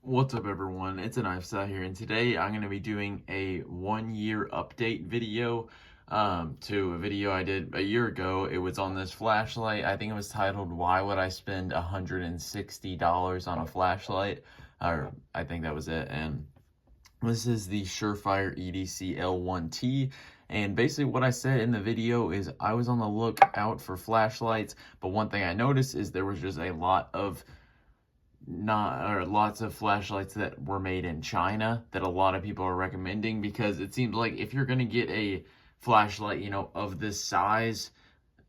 What's up everyone, it's a Knife Out here, and today I'm going to be doing a 1-year update video to a video I did a year ago. It was on this flashlight. I think it was titled, Why Would I Spend $160 on a Flashlight? Or I think that was it. And this is the Surefire EDCL1-T. And basically what I said in the video is I was on the lookout for flashlights, but one thing I noticed is there was just lots of flashlights that were made in China that a lot of people are recommending, because it seems like if you're going to get a flashlight, of this size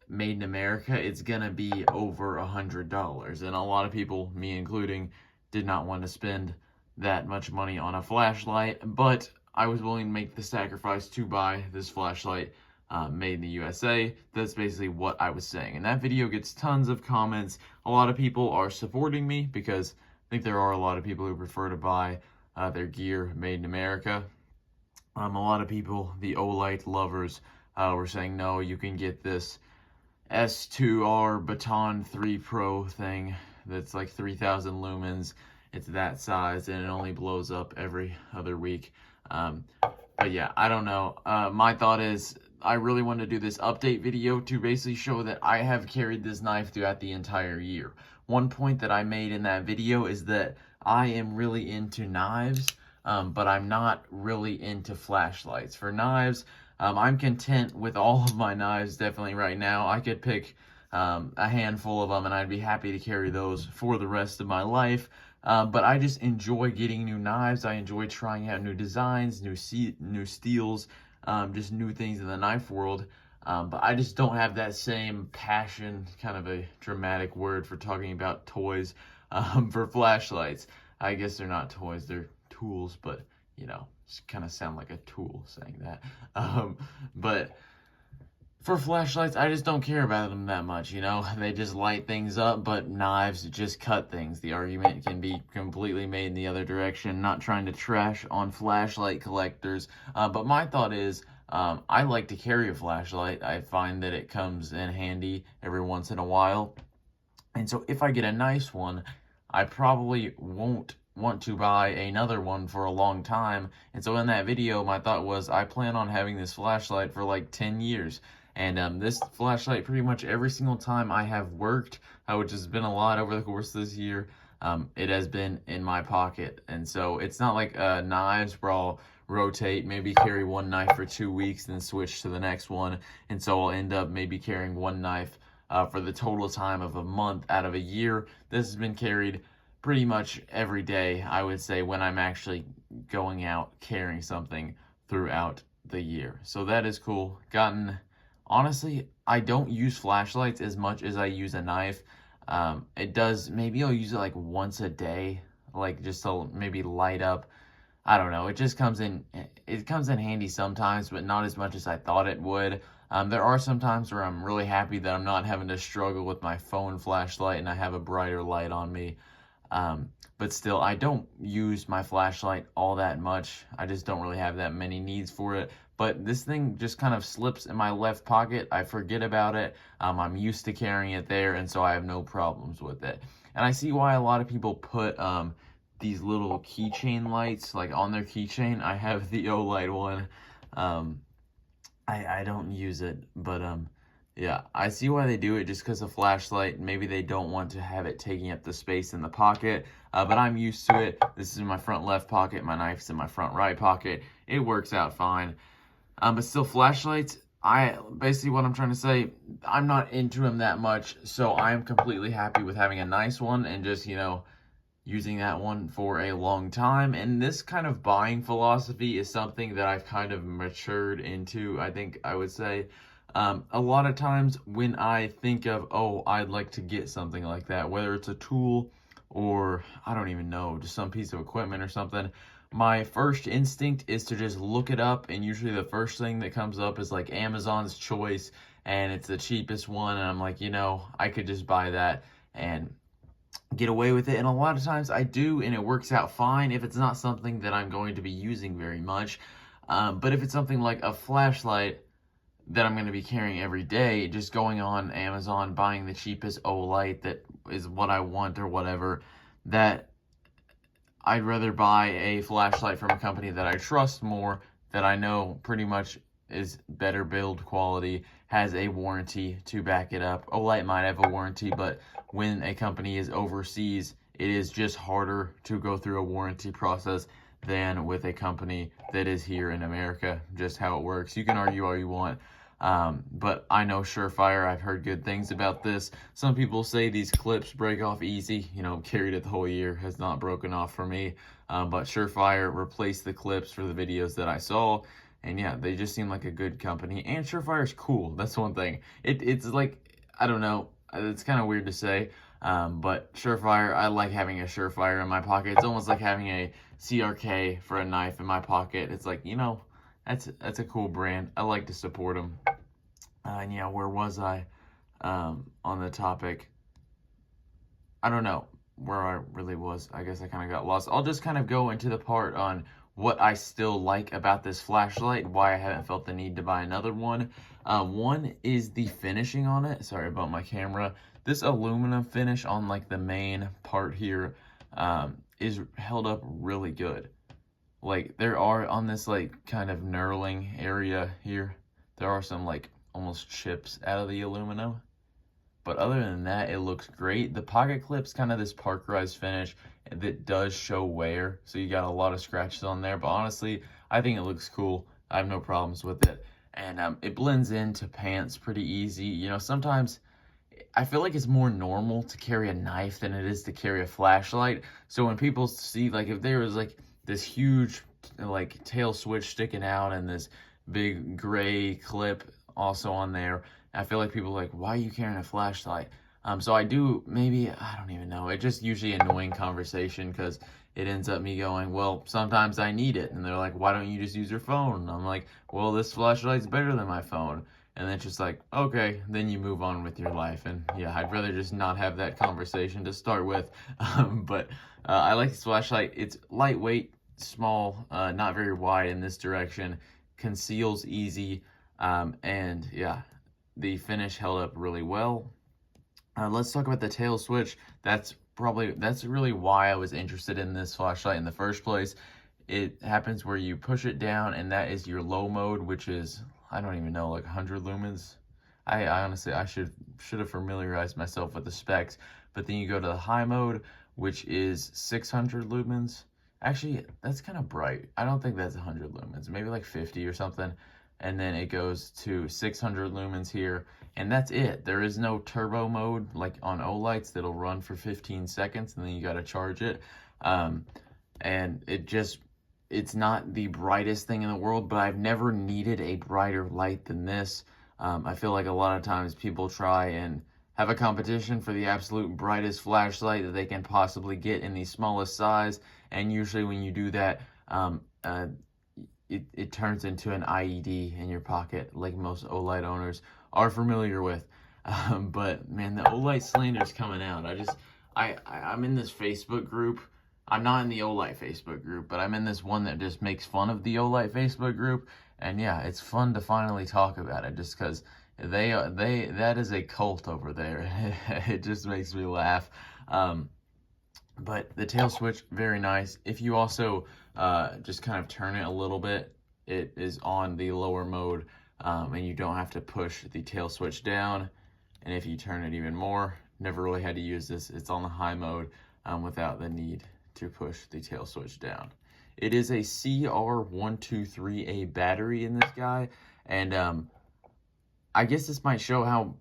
made in America, it's going to be over $100. And a lot of people, me including, did not want to spend that much money on a flashlight, but I was willing to make the sacrifice to buy this flashlight made in the USA. That's basically what I was saying. And that video gets tons of comments. A lot of people are supporting me because I think there are a lot of people who prefer to buy their gear made in America. A lot of people, the Olight lovers, were saying, no, you can get this S2R Baton 3 Pro thing that's like 3,000 lumens. It's that size and it only blows up every other week. But yeah, I don't know. My thought is I really want to do this update video to basically show that I have carried this knife throughout the entire year. One point that I made in that video is that I am really into knives, but I'm not really into flashlights. For knives, I'm content with all of my knives definitely right now. I could pick a handful of them and I'd be happy to carry those for the rest of my life. But I just enjoy getting new knives. I enjoy trying out new designs, new steels, just new things in the knife world. But I just don't have that same passion, kind of a dramatic word for talking about toys, for flashlights. I guess they're not toys, they're tools, but just kind of sound like a tool saying that. But for flashlights, I just don't care about them that much, They just light things up, but knives just cut things. The argument can be completely made in the other direction. Not trying to trash on flashlight collectors, but my thought is, I like to carry a flashlight. I find that it comes in handy every once in a while. And so if I get a nice one, I probably won't want to buy another one for a long time. And so in that video, my thought was I plan on having this flashlight for like 10 years. And this flashlight, pretty much every single time I have worked, which has been a lot over the course of this year, it has been in my pocket. And so it's not like knives where I'll rotate, maybe carry one knife for 2 weeks, then switch to the next one. And so I'll end up maybe carrying one knife for the total time of a month out of a year. This has been carried pretty much every day, I would say, when I'm actually going out carrying something throughout the year. So that is cool. Honestly, I don't use flashlights as much as I use a knife. Maybe I'll use it like once a day, like just to maybe light up. I don't know. It comes in handy sometimes, but not as much as I thought it would. There are some times where I'm really happy that I'm not having to struggle with my phone flashlight and I have a brighter light on me. But still, I don't use my flashlight all that much. I just don't really have that many needs for it. But this thing just kind of slips in my left pocket. I forget about it. I'm used to carrying it there, and so I have no problems with it. And I see why a lot of people put these little keychain lights like on their keychain. I have the Olight one. I don't use it, but yeah, I see why they do it, just because a flashlight, maybe they don't want to have it taking up the space in the pocket, but I'm used to it. This is in my front left pocket, my knife's in my front right pocket. It works out fine. But still, flashlights, basically what I'm trying to say, I'm not into them that much, so I am completely happy with having a nice one and just, using that one for a long time. And this kind of buying philosophy is something that I've kind of matured into, I think I would say. A lot of times when I think of, oh, I'd like to get something like that, whether it's a tool or, I don't even know, just some piece of equipment or something, my first instinct is to just look it up, and usually the first thing that comes up is like Amazon's Choice, and it's the cheapest one, and I'm like, I could just buy that and get away with it. And a lot of times I do, and it works out fine if it's not something that I'm going to be using very much. But if it's something like a flashlight that I'm going to be carrying every day, just going on Amazon, buying the cheapest Olight that is what I want or whatever, that I'd rather buy a flashlight from a company that I trust more, that I know pretty much is better build quality, has a warranty to back it up. Olight might have a warranty, but when a company is overseas, it is just harder to go through a warranty process than with a company that is here in America. Just how it works. You can argue all you want. But I know Surefire, I've heard good things about this. Some people say these clips break off easy. You know, carried it the whole year, has not broken off for me. But Surefire replaced the clips for the videos that I saw. And yeah, they just seem like a good company. And Surefire's cool. That's one thing. It's like, I don't know. It's kind of weird to say. But Surefire, I like having a Surefire in my pocket. It's almost like having a CRK for a knife in my pocket. It's like, you know, that's a cool brand. I like to support them. And yeah, where was I on the topic? I don't know where I really was. I guess I kind of got lost. I'll just kind of go into the part on what I still like about this flashlight, why I haven't felt the need to buy another one. One is the finishing on it. Sorry about my camera. This aluminum finish on like the main part here is held up really good. Like there are on this like kind of knurling area here, there are some like almost chips out of the aluminum. But other than that, it looks great. The pocket clip's kind of this parkerized finish that does show wear. So you got a lot of scratches on there. But honestly, I think it looks cool. I have no problems with it. And it blends into pants pretty easy. You know, sometimes I feel like it's more normal to carry a knife than it is to carry a flashlight. So when people see, like, if there was like this huge like tail switch sticking out and this big gray clip also on there, I feel like people are like, why are you carrying a flashlight? So I do, maybe, I don't even know. It's just usually annoying conversation because it ends up me going, well, sometimes I need it. And they're like, why don't you just use your phone? And I'm like, well, this flashlight's better than my phone. And then it's just like, okay, then you move on with your life. And yeah, I'd rather just not have that conversation to start with. But I like this flashlight. It's lightweight, small, not very wide in this direction, conceals easy, and yeah, the finish held up really well. Let's talk about the tail switch. That's really why I was interested in this flashlight in the first place. It happens where you push it down, and that is your low mode, which is, I don't even know, like 100 lumens. I honestly, I should have familiarized myself with the specs. But then you go to the high mode, which is 600 lumens. Actually, that's kind of bright. I don't think that's 100 lumens, maybe like 50 or something. And then it goes to 600 lumens here, and that's it. There is no turbo mode like on Olights that'll run for 15 seconds, and then you got to charge it. And it's not the brightest thing in the world, but I've never needed a brighter light than this. I feel like a lot of times people try and have a competition for the absolute brightest flashlight that they can possibly get in the smallest size, and usually when you do that, it turns into an IED in your pocket, like most Olight owners are familiar with. But man, the Olight slander's coming out. I'm in this Facebook group. I'm not in the Olight Facebook group, but I'm in this one that just makes fun of the Olight Facebook group. And yeah, it's fun to finally talk about it, just because that is a cult over there. It just makes me laugh. But the tail switch, very nice. If you also just kind of turn it a little bit, it is on the lower mode, and you don't have to push the tail switch down. And if you turn it even more, never really had to use this, it's on the high mode without the need to push the tail switch down. It is a CR123A battery in this guy, and I guess this might show how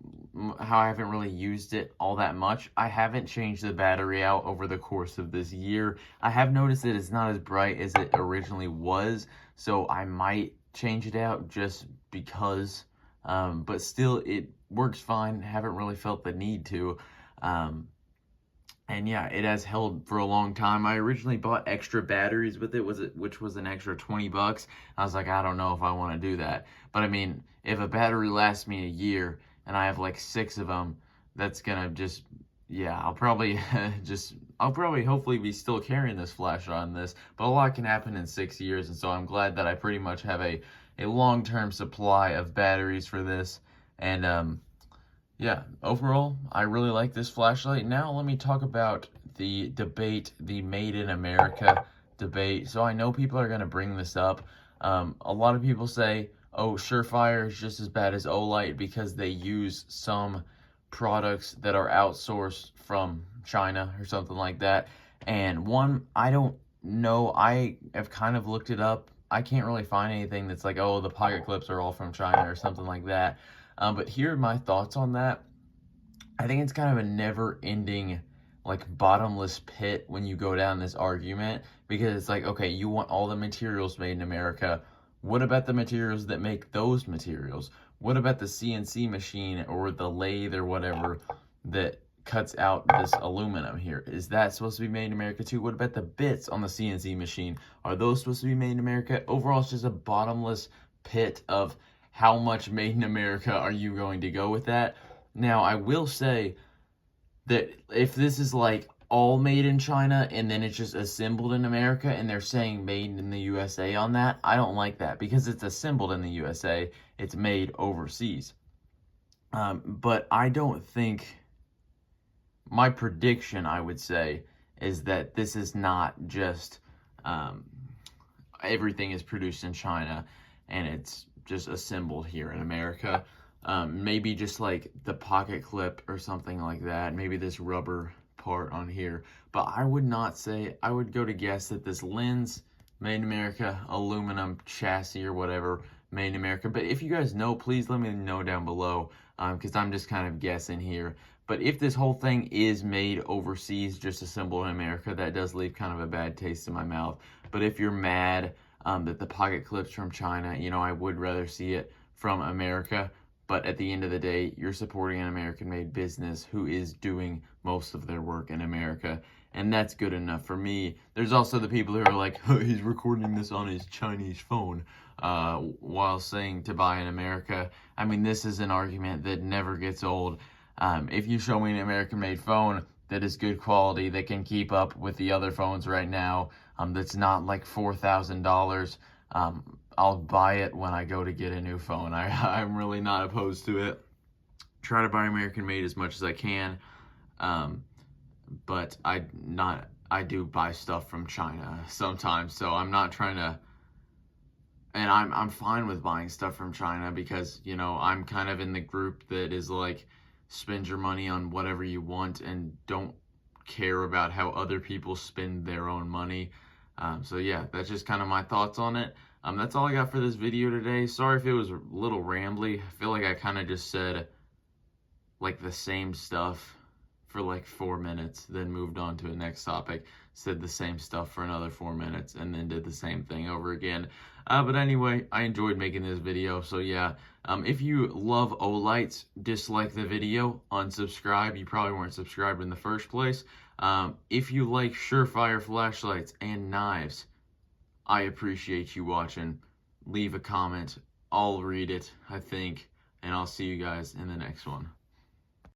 I haven't really used it all that much. I haven't changed the battery out over the course of this year. I have noticed that it's not as bright as it originally was, so I might change it out just because. But still, it works fine. Haven't really felt the need to. And yeah, it has held for a long time. I originally bought extra batteries with it, which was an extra 20 bucks. I was like, I don't know if I want to do that. But I mean, if a battery lasts me a year and I have like 6 of them, that's gonna just, yeah, I'll probably hopefully be still carrying this flash on this. But a lot can happen in 6 years, and so I'm glad that I pretty much have a long-term supply of batteries for this. And yeah, overall, I really like this flashlight. Now let me talk about the debate, the Made in America debate. So I know people are going to bring this up. A lot of people say, oh, Surefire is just as bad as Olight because they use some products that are outsourced from China or something like that. And one, I don't know. I have kind of looked it up. I can't really find anything that's like, oh, the pocket clips are all from China or something like that. But here are my thoughts on that. I think it's kind of a never-ending, like, bottomless pit when you go down this argument, because it's like, okay, you want all the materials made in America. What about the materials that make those materials? What about the CNC machine or the lathe or whatever that cuts out this aluminum here? Is that supposed to be made in America too? What about the bits on the CNC machine? Are those supposed to be made in America? Overall, it's just a bottomless pit of how much made in America are you going to go with that? Now, I will say that if this is like all made in China and then it's just assembled in America and they're saying made in the USA on that, I don't like that because it's assembled in the USA, it's made overseas. But I don't think, my prediction, I would say, is that this is not just everything is produced in China and it's just assembled here in America. Maybe just like the pocket clip or something like that. Maybe this rubber part on here. But I would not say, I would go to guess that this lens, made in America, aluminum chassis or whatever, made in America. But if you guys know, please let me know down below, because I'm just kind of guessing here. But if this whole thing is made overseas, just assembled in America, that does leave kind of a bad taste in my mouth. But if you're mad that the pocket clips from China, you know, I would rather see it from America. But at the end of the day, you're supporting an American-made business who is doing most of their work in America. And that's good enough for me. There's also the people who are like, oh, he's recording this on his Chinese phone while saying to buy in America. I mean, this is an argument that never gets old. If you show me an American-made phone that is good quality, that can keep up with the other phones right now, that's not like $4,000, I'll buy it when I go to get a new phone. I'm really not opposed to it. Try to buy American-made as much as I can, but I do buy stuff from China sometimes, so I'm not trying to. And I'm fine with buying stuff from China because, you know, I'm kind of in the group that is like, spend your money on whatever you want and don't care about how other people spend their own money. So yeah, that's just kind of my thoughts on it. That's all I got for this video today. Sorry if it was a little rambly. I feel like I kind of just said like the same stuff for like 4 minutes, then moved on to the next topic, said the same stuff for another 4 minutes, and then did the same thing over again. But anyway, I enjoyed making this video, so yeah. If you love Olights, dislike the video, unsubscribe. You probably weren't subscribed in the first place. If you like Surefire flashlights and knives, I appreciate you watching. Leave a comment. I'll read it, I think, and I'll see you guys in the next one.